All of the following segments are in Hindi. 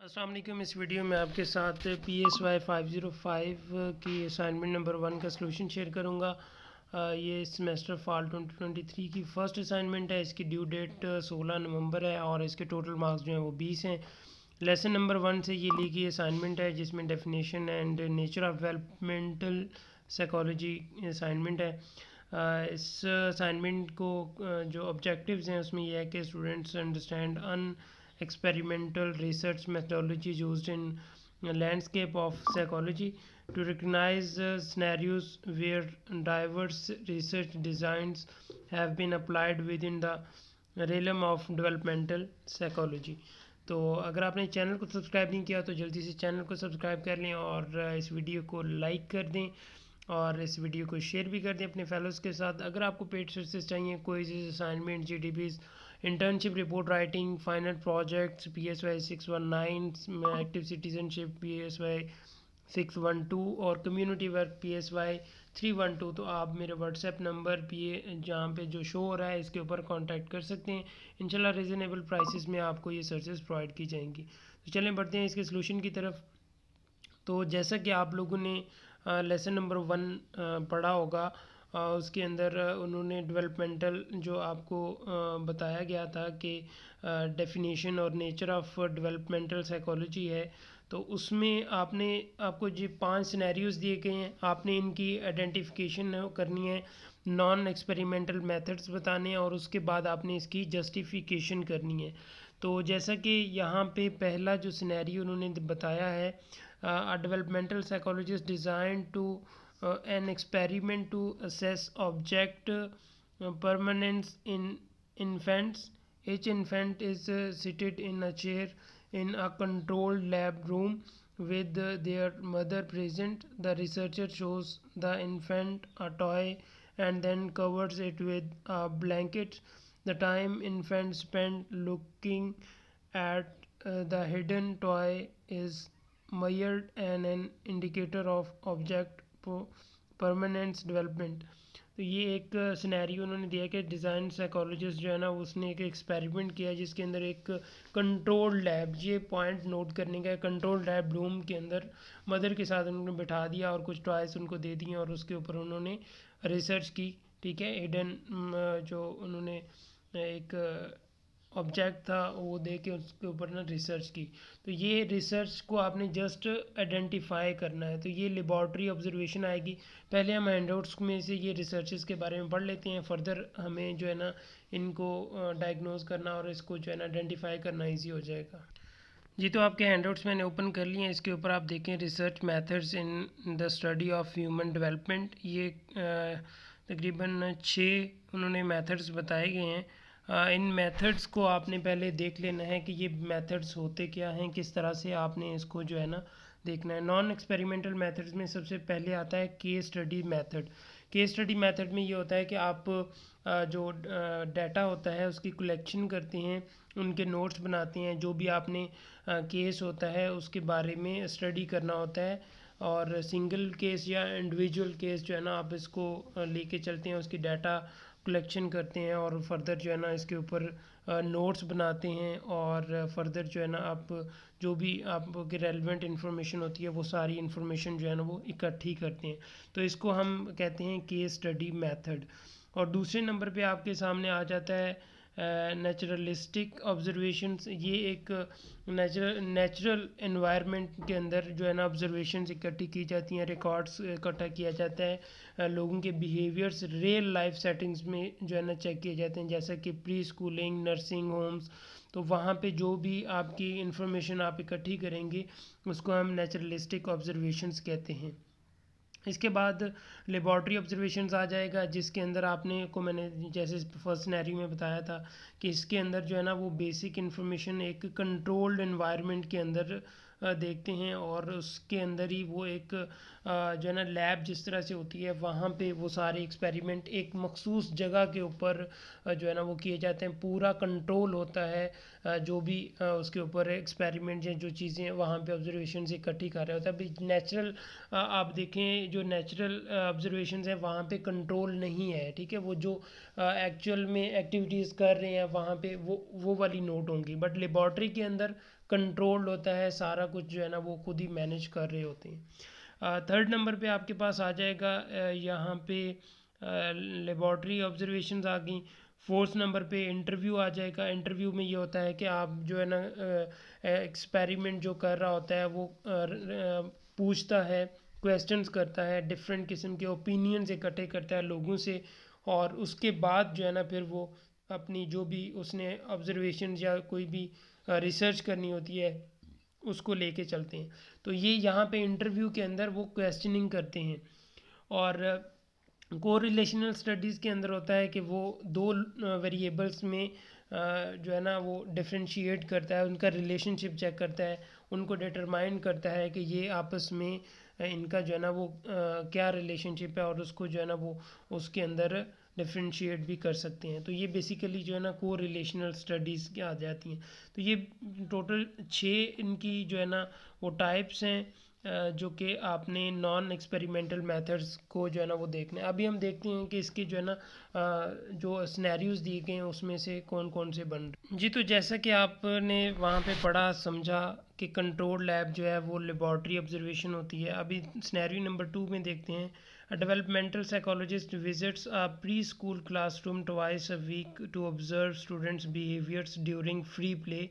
अस्सलाम वालेकुम। इस वीडियो में आपके साथ PSY 505 की असाइनमेंट नंबर 1 का सलूशन शेयर करूंगा। ये सेमेस्टर फॉल 2023 की फ़र्स्ट असाइनमेंट है। इसकी ड्यू डेट 16 नवंबर है और इसके टोटल मार्क्स जो हैं वो 20 हैं। लेसन नंबर 1 से ये ली गई असाइनमेंट है जिसमें definition and nature of developmental psychology assignment है। इस असाइनमेंट को जो ऑब्जेक्टिव्स हैं उसमें यह है कि students understand experimental research methodologies used in landscape of psychology to recognize scenarios where diverse research designs have been applied within the realm of developmental psychology। तो अगर आपने चैनल को सब्सक्राइब नहीं किया तो जल्दी से चैनल को सब्सक्राइब कर लें और इस वीडियो को लाइक कर दें और इस वीडियो को शेयर भी कर दें अपने फेलोज़ के साथ। अगर आपको पेड सर्विसेज चाहिए, कोई assignment, GDBs, internship, report writing, final projects, PSY 619, active citizenship PSY 612 और कम्युनिटी वर्क PSY 312, तो आप मेरे व्हाट्सएप नंबर जहाँ पे जो शो हो रहा है इसके ऊपर कांटेक्ट कर सकते हैं। इंशाल्लाह रीज़नेबल प्राइसेस में आपको ये सर्विसेज प्रोवाइड की जाएंगी। तो चलें बढ़ते हैं इसके सलूशन की तरफ। तो जैसा कि आप लोगों ने लेसन नंबर 1 पढ़ा होगा, उसके अंदर उन्होंने डेवलपमेंटल जो आपको बताया गया था कि डेफिनेशन और नेचर ऑफ डेवलपमेंटल साइकोलॉजी है, तो उसमें आपको जो 5 सिनेरियोज दिए गए हैं, आपने इनकी आइडेंटिफिकेशन करनी है, नॉन एक्सपेरिमेंटल मेथड्स बताने हैं और उसके बाद आपने इसकी जस्टिफिकेशन करनी है। तो जैसा कि यहाँ पे पहला जो सिनेरियो उन्होंने बताया है, a developmental psychologist designed to an experiment to assess object permanence in infants. Each infant is seated in a chair in a controlled lab room with their mother present. The researcher shows the infant a toy and then covers it with a blanket. The time infant spent looking at the hidden toy is measured and an indicator of object permanence development. तो ये एक सिनेरियो उन्होंने दिया कि डिज़ाइन साइकोलॉजिस्ट जो है ना उसने एक एक्सपेरिमेंट किया जिसके अंदर एक कंट्रोल लैब, ये पॉइंट नोट करने का, कंट्रोल लैब रूम के अंदर मदर के साथ उन्होंने बिठा दिया और कुछ टॉयस उनको दे दिए और उसके ऊपर उन्होंने रिसर्च की। ठीक है, हिडन जो उन्होंने एक ऑब्जेक्ट था वो दे के उसके ऊपर ना रिसर्च की। तो ये रिसर्च को आपने जस्ट आइडेंटिफाई करना है। तो ये लेबॉर्ट्री ऑब्जर्वेशन आएगी। पहले हम हैंडआउट्स में से ये रिसर्चेस के बारे में पढ़ लेते हैं, फर्दर हमें जो है ना इनको डायग्नोज करना और इसको जो है ना आइडेंटिफाई करना ईजी हो जाएगा। जी, तो आपके हैंडआउट्स मैंने ओपन कर लिए हैं। इसके ऊपर आप देखें research methods in the study of human development. ये तकरीबन 6 उन्होंने मेथड्स बताए गए हैं। इन मेथड्स को आपने पहले देख लेना है कि ये मेथड्स होते क्या हैं, किस तरह से आपने इसको जो है ना देखना है। नॉन एक्सपेरिमेंटल मेथड्स में सबसे पहले आता है case study method. Case study method में ये होता है कि आप जो डाटा होता है उसकी कलेक्शन करते हैं, उनके नोट्स बनाते हैं, जो भी आपने केस होता है उसके बारे में स्टडी करना होता है और सिंगल केस या इंडिविजुअल केस जो है ना आप इसको लेके चलते हैं, उसकी डाटा कलेक्शन करते हैं और फर्दर जो है ना इसके ऊपर नोट्स बनाते हैं और फर्दर जो है ना आप जो भी आपकी रेलेवेंट इन्फॉर्मेशन होती है वो सारी इन्फॉर्मेशन जो है ना वो इकट्ठी करते हैं। तो इसको हम कहते हैं केस स्टडी मेथड। और दूसरे नंबर पे आपके सामने आ जाता है नेचुरलिस्टिक ऑब्जर्वेशंस। ये एक नेचुरल एनवायरनमेंट के अंदर जो है ना ऑब्जर्वेशंस इकट्ठी की जाती हैं, रिकॉर्ड्स इकट्ठा किया जाता है, लोगों के बिहेवियर्स रियल लाइफ सेटिंग्स में जो है ना चेक किए जाते हैं, जैसा कि प्री स्कूलिंग, नर्सिंग होम्स। तो वहाँ पे जो भी आपकी इंफॉर्मेशन आप इकट्ठी करेंगे उसको हम नेचुरलिस्टिक ऑब्जर्वेशंस कहते हैं। इसके बाद लेबॉर्ट्री ऑब्जर्वेशंस आ जाएगा जिसके अंदर आपने को मैंने जैसे फर्स्ट सिनेरियो में बताया था कि इसके अंदर जो है ना वो बेसिक इन्फॉर्मेशन एक कंट्रोल्ड एनवायरनमेंट के अंदर देखते हैं और उसके अंदर ही वो एक जो है ना लैब जिस तरह से होती है वहाँ पे वो सारे एक्सपेरिमेंट एक मखसूस जगह के ऊपर जो है ना वो किए जाते हैं, पूरा कंट्रोल होता है जो भी उसके ऊपर एक्सपेरिमेंट या जो चीज़ें वहाँ पे ऑब्जर्वेशन इकट्ठी कर रहे होता है। अभी नेचुरल आप देखें जो नेचुरल ऑब्जर्वेशंस हैं वहाँ पे कंट्रोल नहीं है। ठीक है, वो जो एक्चुअल में एक्टिविटीज़ कर रहे हैं वहाँ पे वो वाली नोट होंगी, बट लेबॉर्ट्री के अंदर कंट्रोल्ड होता है, सारा कुछ जो है ना वो खुद ही मैनेज कर रहे होते हैं। थर्ड नंबर पे आपके पास आ जाएगा यहाँ पे लेबॉर्ट्री ऑब्जर्वेशंस आ गई। फोर्थ नंबर पे इंटरव्यू आ जाएगा। इंटरव्यू में ये होता है कि आप जो है ना एक्सपेरिमेंट जो कर रहा होता है वो पूछता है, क्वेश्चंस करता है, डिफरेंट किस्म के ओपिनियंस इकट्ठे करता है लोगों से, और उसके बाद जो है ना फिर वो अपनी जो भी उसने ऑब्जर्वेशन या कोई भी रिसर्च करनी होती है उसको लेके चलते हैं। तो ये यहाँ पे इंटरव्यू के अंदर वो क्वेश्चनिंग करते हैं। और कोरिलेशनल स्टडीज़ के अंदर होता है कि वो दो वेरिएबल्स में जो है ना वो डिफ्रेंशिएट करता है, उनका रिलेशनशिप चेक करता है, उनको डिटरमाइन करता है कि ये आपस में इनका जो है ना वो क्या रिलेशनशिप है, और उसको जो है ना वो उसके अंदर डिफ्रेंशिएट भी कर सकते हैं। तो ये बेसिकली जो है ना को रिलेशनल स्टडीज़ के आ जाती हैं। तो ये टोटल 6 इनकी जो है ना वो टाइप्स हैं जो कि आपने नॉन एक्सपेरिमेंटल मेथड्स को जो है ना वो देखना है। अभी हम देखते हैं कि इसके जो है ना जो सिनेरियोज दिए गए हैं उसमें से कौन कौन से बन रहे। जी, तो जैसा कि आपने वहाँ पे पढ़ा समझा कि कंट्रोल लैब जो है वो लेबॉर्ट्री ऑब्जर्वेशन होती है। अभी सिनेरियो नंबर 2 में देखते हैं। A developmental psychologist visits a preschool classroom twice a week to observe students' behaviors during free play.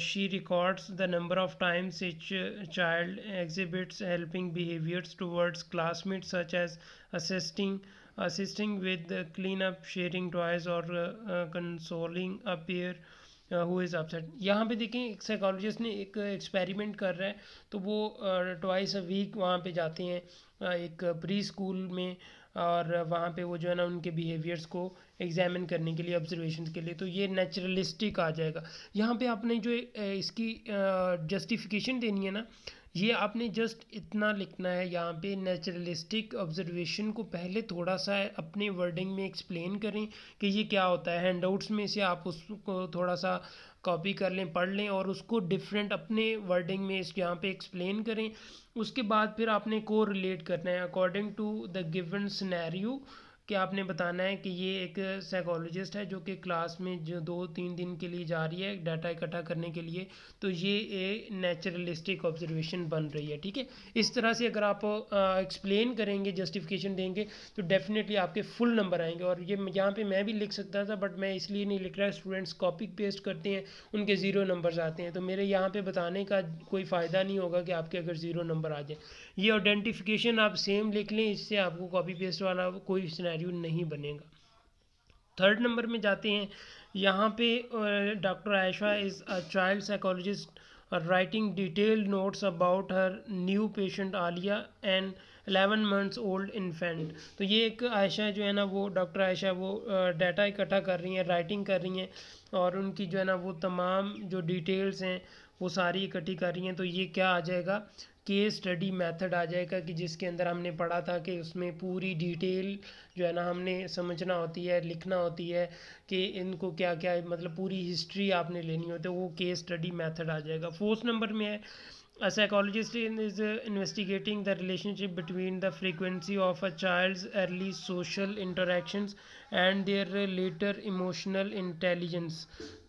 She records the number of times each child exhibits helping behaviors towards classmates, such as assisting with the cleanup, sharing toys, or consoling a peer who is upset. यहाँ पे देखें एक साइकोलॉजिस्ट ने एक एक्सपेरिमेंट कर रहा है, तो वो ट्वाइस अ वीक वहाँ पे जाते हैं एक प्री स्कूल में, और वहाँ पे वो जो है ना उनके बिहेवियर्स को एग्जामिन करने के लिए, ऑब्जर्वेशन के लिए। तो ये नेचुरलिस्टिक आ जाएगा। यहाँ पे आपने जो इसकी जस्टिफिकेशन देनी है ना, ये आपने जस्ट इतना लिखना है यहाँ पे, नेचुरलिस्टिक ऑब्जर्वेशन को पहले थोड़ा सा अपने वर्डिंग में एक्सप्लेन करें कि ये क्या होता है। हैंडआउट्स में से आप उसको थोड़ा सा कॉपी कर लें, पढ़ लें, और उसको डिफरेंट अपने वर्डिंग में इस यहाँ पे एक्सप्लेन करें। उसके बाद फिर आपने को रिलेट करना है according to the given scenario, कि आपने बताना है कि ये एक साइकोलॉजिस्ट है जो कि क्लास में जो 2-3 दिन के लिए जा रही है डाटा इकट्ठा करने के लिए, तो ये ए नेचुरलिस्टिक ऑब्जर्वेशन बन रही है। ठीक है, इस तरह से अगर आप एक्सप्लेन करेंगे, जस्टिफिकेशन देंगे, तो डेफिनेटली आपके फुल नंबर आएंगे। और ये यहाँ पे मैं भी लिख सकता था, बट मैं इसलिए नहीं लिख रहा। स्टूडेंट्स कॉपी पेस्ट करते हैं, उनके 0 नंबर्स आते हैं, तो मेरे यहाँ पे बताने का कोई फ़ायदा नहीं होगा कि आपके अगर 0 नंबर आ जाए। ये आइडेंटिफिकेशन आप सेम लिख लें, इससे आपको कॉपी पेस्ट वाला कोई सिनेरियो नहीं बनेगा। थर्ड नंबर में जाते हैं। यहाँ पे doctor Ayesha is a child psychologist writing detailed notes about her new patient Alia and 11 months old infant. तो ये एक आयशा जो है ना वो डॉक्टर आयशा वो डाटा इकट्ठा कर रही हैं, राइटिंग कर रही हैं, और उनकी जो है ना वो तमाम जो डिटेल्स हैं वो सारी इकट्ठी कर रही हैं। तो ये क्या आ जाएगा, केस स्टडी मेथड आ जाएगा, कि जिसके अंदर हमने पढ़ा था कि उसमें पूरी डिटेल जो है ना हमने समझना होती है, लिखना होती है कि इनको क्या क्या मतलब पूरी हिस्ट्री आपने लेनी होती है, वो केस स्टडी मेथड आ जाएगा। फोर्थ नंबर में है A psychologist is investigating the relationship between the frequency of a child's early social interactions and their later emotional intelligence।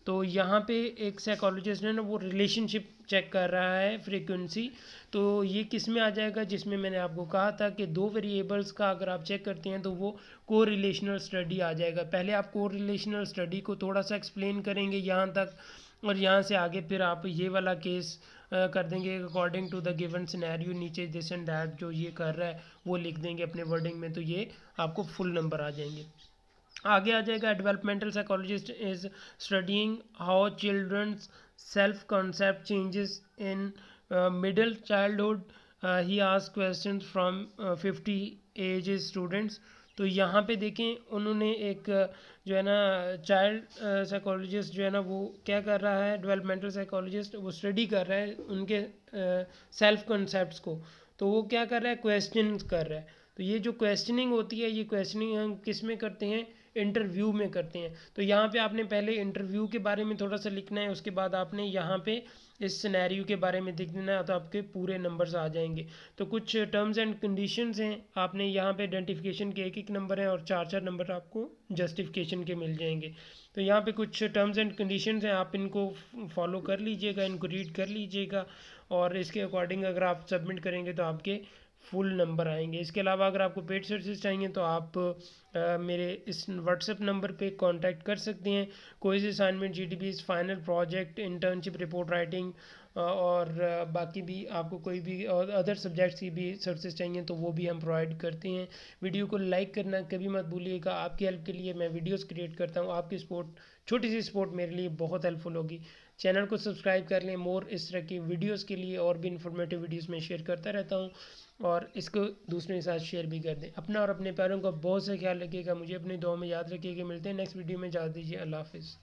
तो यहाँ पे एक साइकोलॉजिस्ट है ना वो रिलेशनशिप चेक कर रहा है, फ्रीक्वेंसी। तो ये किस में आ जाएगा, जिसमें मैंने आपको कहा था कि 2 वेरिएबल्स का अगर आप चेक करते हैं तो वो को रिलेशनल स्टडी आ जाएगा। पहले आप को रिलेशनल स्टडी को थोड़ा सा एक्सप्लेन करेंगे यहाँ तक, और यहाँ से आगे फिर आप ये वाला केस कर देंगे according to the given scenario, नीचे दिस एंड दैट जो ये कर रहा है वो लिख देंगे अपने वर्डिंग में, तो ये आपको फुल नंबर आ जाएंगे। आगे आ जाएगा developmental psychologist is studying how children's self concept changes in middle childhood. He asks questions from 50 age students. तो यहाँ पे देखें उन्होंने एक जो है ना चाइल्ड साइकोलॉजिस्ट जो है ना वो क्या कर रहा है, डेवलपमेंटल साइकोलॉजिस्ट वो स्टडी कर रहा है उनके सेल्फ कॉन्सेप्ट्स को। तो वो क्या कर रहा है, क्वेश्चन कर रहा है। तो ये जो क्वेश्चनिंग होती है, ये क्वेश्चनिंग हम किस में करते हैं, इंटरव्यू में करते हैं। तो यहाँ पे आपने पहले इंटरव्यू के बारे में थोड़ा सा लिखना है, उसके बाद आपने यहाँ पे इस सिनेरियो के बारे में लिखना है, तो आपके पूरे नंबर्स आ जाएंगे। तो कुछ टर्म्स एंड कंडीशंस हैं, आपने यहाँ पे आइडेंटिफिकेशन के एक नंबर हैं और 4 नंबर आपको जस्टिफिकेशन के मिल जाएंगे। तो यहाँ पे कुछ टर्म्स एंड कंडीशंस हैं, आप इनको फॉलो कर लीजिएगा, इनको रीड कर लीजिएगा और इसके अकॉर्डिंग अगर आप सबमिट करेंगे तो आपके फुल नंबर आएंगे। इसके अलावा अगर आपको पेड सर्विसेज चाहिए तो आप मेरे इस व्हाट्सएप नंबर पे कांटेक्ट कर सकते हैं। कोई सी असाइनमेंट, जीटीबीज, final project, internship, report writing और बाकी भी आपको कोई भी और अदर सब्जेक्ट्स की भी सर्विसेज चाहिए तो वो भी हम प्रोवाइड करते हैं। वीडियो को लाइक करना कभी मत भूलिएगा, आपकी हेल्प के लिए मैं वीडियोस क्रिएट करता हूँ, आपकी सपोर्ट, छोटी सी सपोर्ट मेरे लिए बहुत हेल्पफुल होगी। चैनल को सब्सक्राइब कर लें मोर इस तरह की वीडियोस के लिए, और भी इन्फॉर्मेटिव वीडियोस में शेयर करता रहता हूँ और इसको दूसरों के साथ शेयर भी कर दें। अपना और अपने प्यारों का बहुत सा ख्याल रखिएगा, मुझे अपनी दुआ में याद रखिएगा। मिलते हैं नेक्स्ट वीडियो में, इजाज़त दीजिए, अल्लाह हाफिज़।